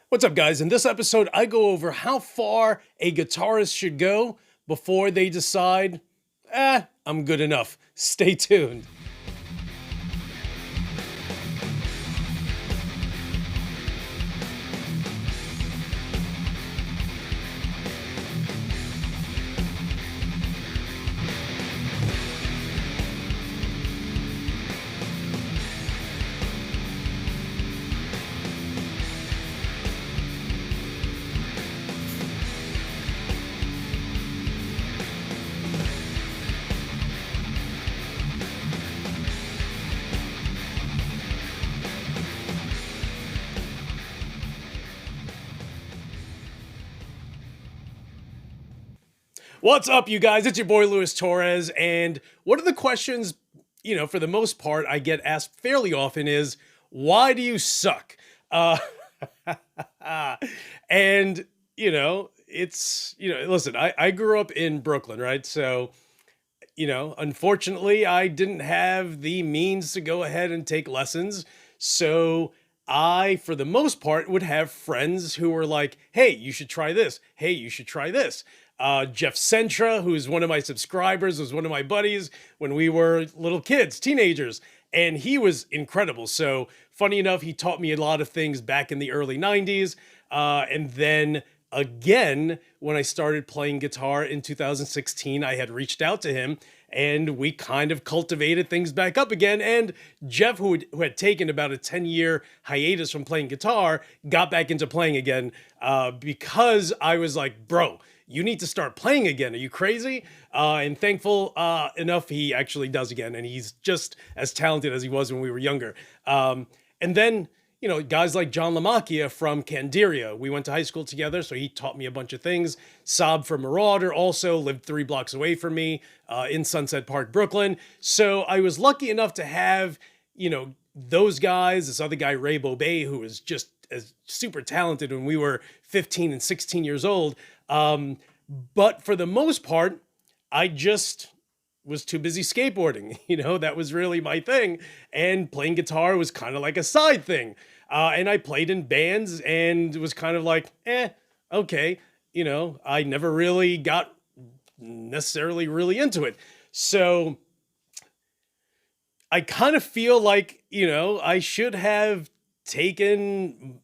What's up, guys? In this episode, I go over how far a guitarist should go before they decide, I'm good enough. Stay tuned. What's up, you guys? It's your boy, Torres. And one of the questions, for the most part, I get asked fairly often is, why do you suck? And, listen, I grew up in Brooklyn, right? So, unfortunately, I didn't have the means to go ahead and take lessons. So I, for the most part, would have friends who were like, hey, you should try this. Hey, you should try this. Jeff Centra, who's one of my subscribers, was one of my buddies when we were little kids, teenagers, and he was incredible. So funny enough, he taught me a lot of things back in the early 90s. And then again, when I started playing guitar in 2016, I had reached out to him and we kind of cultivated things back up again. And Jeff, who had taken about a 10-year hiatus from playing guitar, got back into playing again because I was like, bro, you need to start playing again. Are you crazy? And thankful enough, he actually does again. And he's just as talented as he was when we were younger. And then, guys like John Lamacchia from Candiria, we went to high school together, so he taught me a bunch of things. Saab from Marauder also lived 3 blocks away from me in Sunset Park, Brooklyn. So I was lucky enough to have, those guys, this other guy, Ray Bobet, who was just as super talented when we were 15 and 16 years old. But for the most part, I just was too busy skateboarding. That was really my thing. And playing guitar was kind of like a side thing. And I played in bands and it was kind of like, okay. I never really got necessarily really into it. So I kind of feel like, I should have taken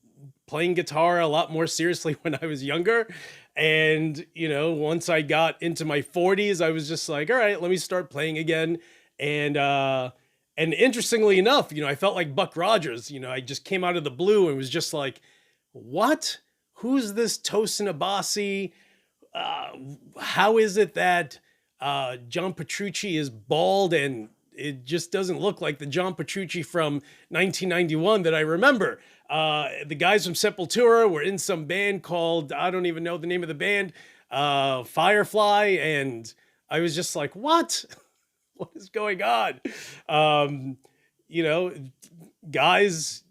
playing guitar a lot more seriously when I was younger. And, once I got into my 40s, I was just like, all right, let me start playing again. And interestingly enough, I felt like Buck Rogers. I just came out of the blue and was just like, what? Who's this Tosin Abasi? How is it that John Petrucci is bald and it just doesn't look like the John Petrucci from 1991 that I remember? The guys from Sepultura were in some band called, I don't even know the name of the band, Firefly. And I was just like, what? What is going on? Guys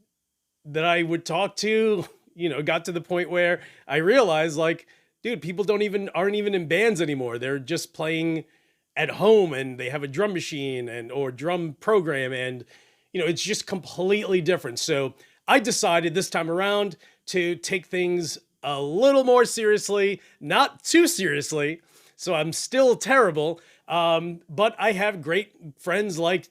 that I would talk to, got to the point where I realized like, dude, people aren't even in bands anymore. They're just playing at home and they have a drum machine or drum program. And, it's just completely different. So I decided this time around to take things a little more seriously, not too seriously. So I'm still terrible. But I have great friends like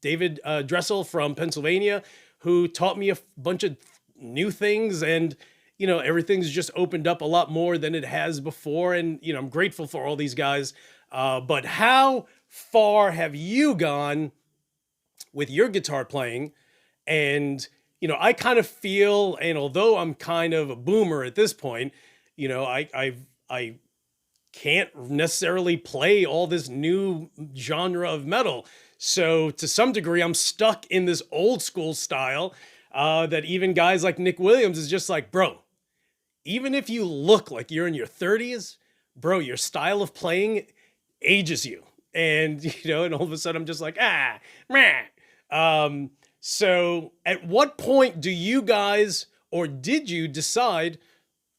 David Dressel from Pennsylvania, who taught me a bunch of new things. And, everything's just opened up a lot more than it has before. And, I'm grateful for all these guys. But how far have you gone with your guitar playing? And, I kind of feel, and although I'm kind of a boomer at this point, I can't necessarily play all this new genre of metal. So to some degree, I'm stuck in this old school style that even guys like Nick Williams is just like, bro, even if you look like you're in your 30s, bro, your style of playing ages you. And, and all of a sudden I'm just like, meh. So at what point do you guys, or did you decide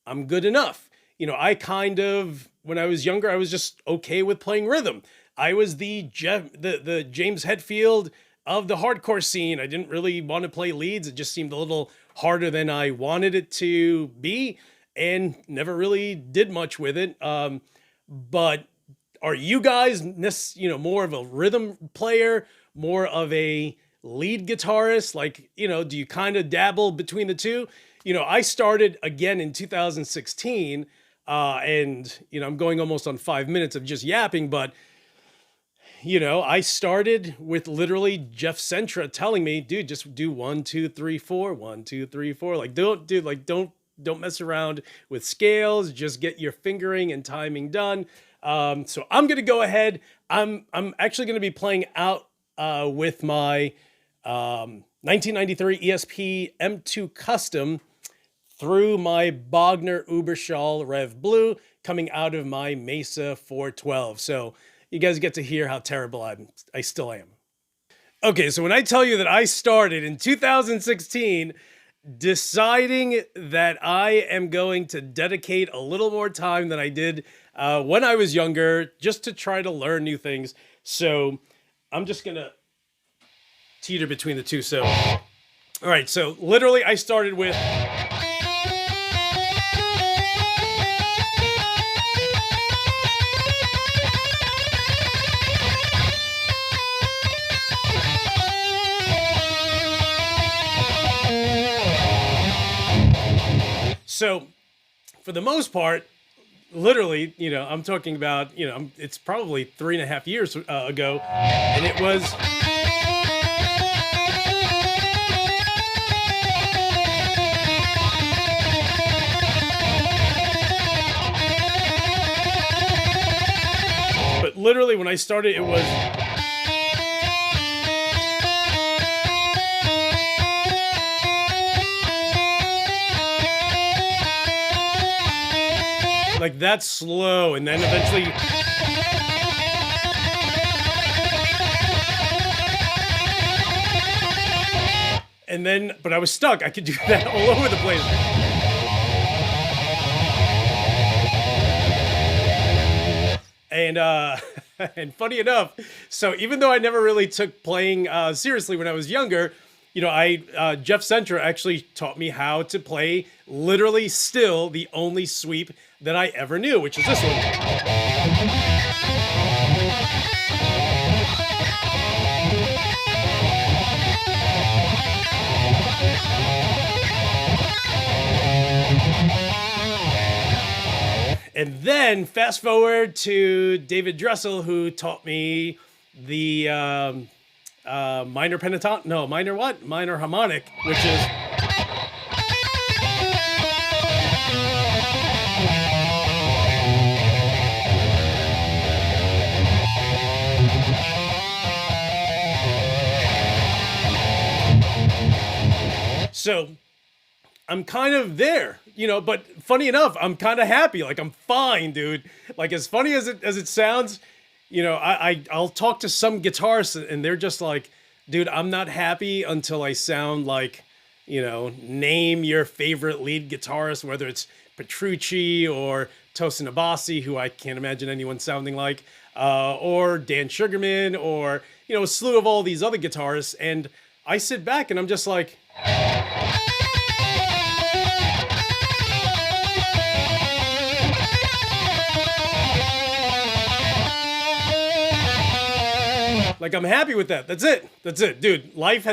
I'm good enough? I kind of, when I was younger, I was just okay with playing rhythm. I was the James Hetfield of the hardcore scene. I didn't really want to play leads. It just seemed a little harder than I wanted it to be, and never really did much with it. But are you guys, more of a rhythm player, more of a lead guitarist? Like, do you kind of dabble between the two? I started again in 2016, and, I'm going almost on 5 minutes of just yapping, but, I started with literally Jeff Centra telling me, dude, just do 1, 2, 3, 4, 1, 2, 3, 4. Like, don't mess around with scales. Just get your fingering and timing done. So I'm going to go ahead. I'm actually going to be playing out, with my, 1993 ESP M2 Custom through my Bogner Uberschall Rev Blue coming out of my Mesa 412. So you guys get to hear how terrible I still am. Okay, so when I tell you that I started in 2016 deciding that I am going to dedicate a little more time than I did when I was younger, just to try to learn new things. So I'm just going to teeter between the two. So, all right, so literally I started with... So, for the most part, literally, I'm talking about, it's probably 3.5 years ago, and it was... But literally, when I started, it was... like that slow, and then eventually... And then, but I was stuck. I could do that all over the place. And, and funny enough, so even though I never really took playing seriously when I was younger, Jeff Centra actually taught me how to play literally still the only sweep that I ever knew, which is this one. And then fast forward to David Dressel, who taught me the minor pentatonic, no, minor what? Minor harmonic, which is... So I'm kind of there, but funny enough, I'm kind of happy. Like, I'm fine, dude. Like, as funny as it sounds, I'll talk to some guitarists and they're just like, dude, I'm not happy until I sound like, name your favorite lead guitarist, whether it's Petrucci or Tosin Abasi, who I can't imagine anyone sounding like, or Dan Sugarman, or, a slew of all these other guitarists. And I sit back and I'm just like... Like, I'm happy with that. That's it, dude. Life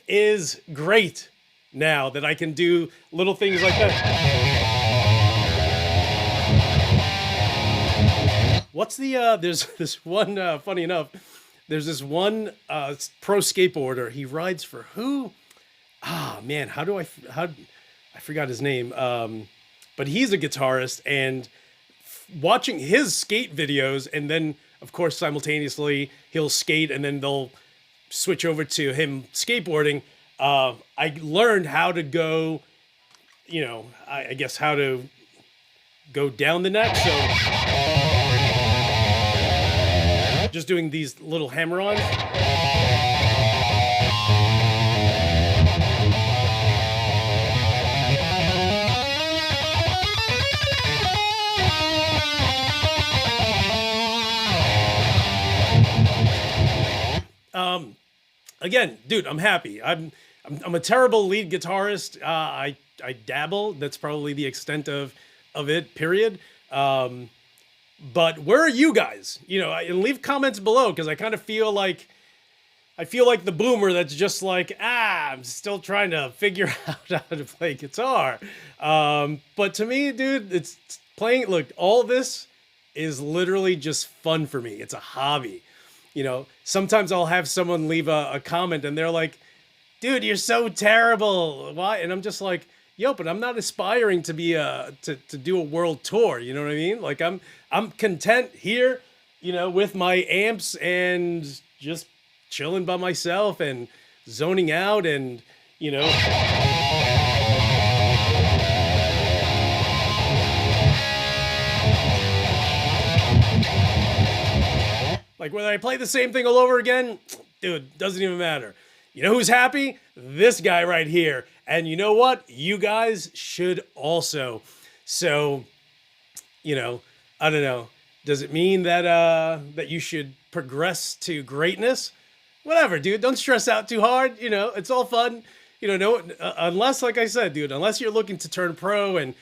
is great now that I can do little things like that. What's the, there's this one, funny enough, there's this one pro skateboarder. He rides for who? Ah, man, I forgot his name. But he's a guitarist, and watching his skate videos, and then, of course, simultaneously, he'll skate, and then they'll switch over to him skateboarding. I learned how to go, I guess how to go down the neck. So just doing these little hammer-ons. Again, dude, I'm happy. I'm a terrible lead guitarist. I dabble. That's probably the extent of it. Period. But where are you guys? You know, and leave comments below because I kind of feel like the boomer that's just like, I'm still trying to figure out how to play guitar. But to me, dude, it's playing. Look, all this is literally just fun for me. It's a hobby. You know, sometimes I'll have someone leave a comment and they're like, dude, you're so terrible. Why? And I'm just like, yo, but I'm not aspiring to be to do a world tour. You know what I mean? Like I'm content here, you know, with my amps and just chilling by myself and zoning out and, you know. Like whether I play the same thing all over again, dude, doesn't even matter. You know who's happy? This guy right here. And you know what? You guys should also. So, you know, I don't know. Does it mean that that you should progress to greatness? Whatever, dude. Don't stress out too hard. You know, it's all fun. You know, unless, like I said, dude, unless you're looking to turn pro and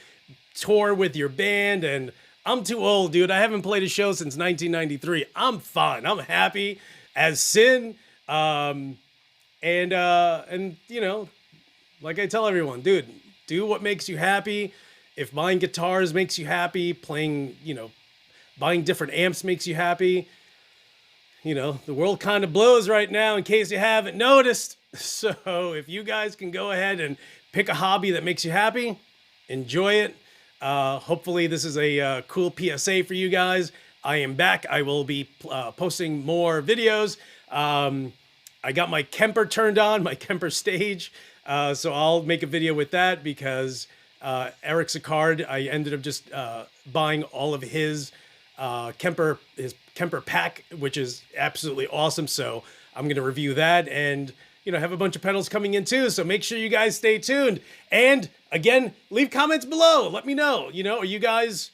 tour with your band. And I'm too old, dude. I haven't played a show since 1993. I'm fine. I'm happy as sin. And you know, like I tell everyone, dude, do what makes you happy. If buying guitars makes you happy, playing, you know, buying different amps makes you happy, you know, the world kind of blows right now in case you haven't noticed. So if you guys can go ahead and pick a hobby that makes you happy, enjoy it. Hopefully this is a cool PSA for you guys. I am back. I will be posting more videos. I got my Kemper turned on, my Kemper stage. So I'll make a video with that because Eric Sicard, I ended up just buying all of his Kemper pack, which is absolutely awesome. So I'm going to review that and, you know, have a bunch of pedals coming in too. So make sure you guys stay tuned. And again, leave comments below. Let me know, you know, are you guys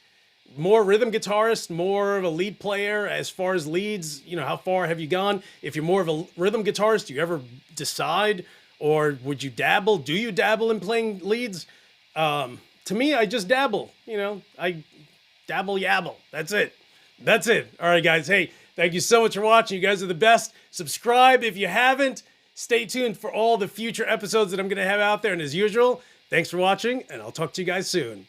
more rhythm guitarist, more of a lead player as far as leads? You know, how far have you gone? If you're more of a rhythm guitarist, do you ever decide, or would you dabble? Do you dabble in playing leads? To me, I just dabble, you know, I dabble yabble. That's it. That's it. All right, guys. Hey, thank you so much for watching. You guys are the best. Subscribe if you haven't. Stay tuned for all the future episodes that I'm going to have out there. And as usual, thanks for watching, and I'll talk to you guys soon.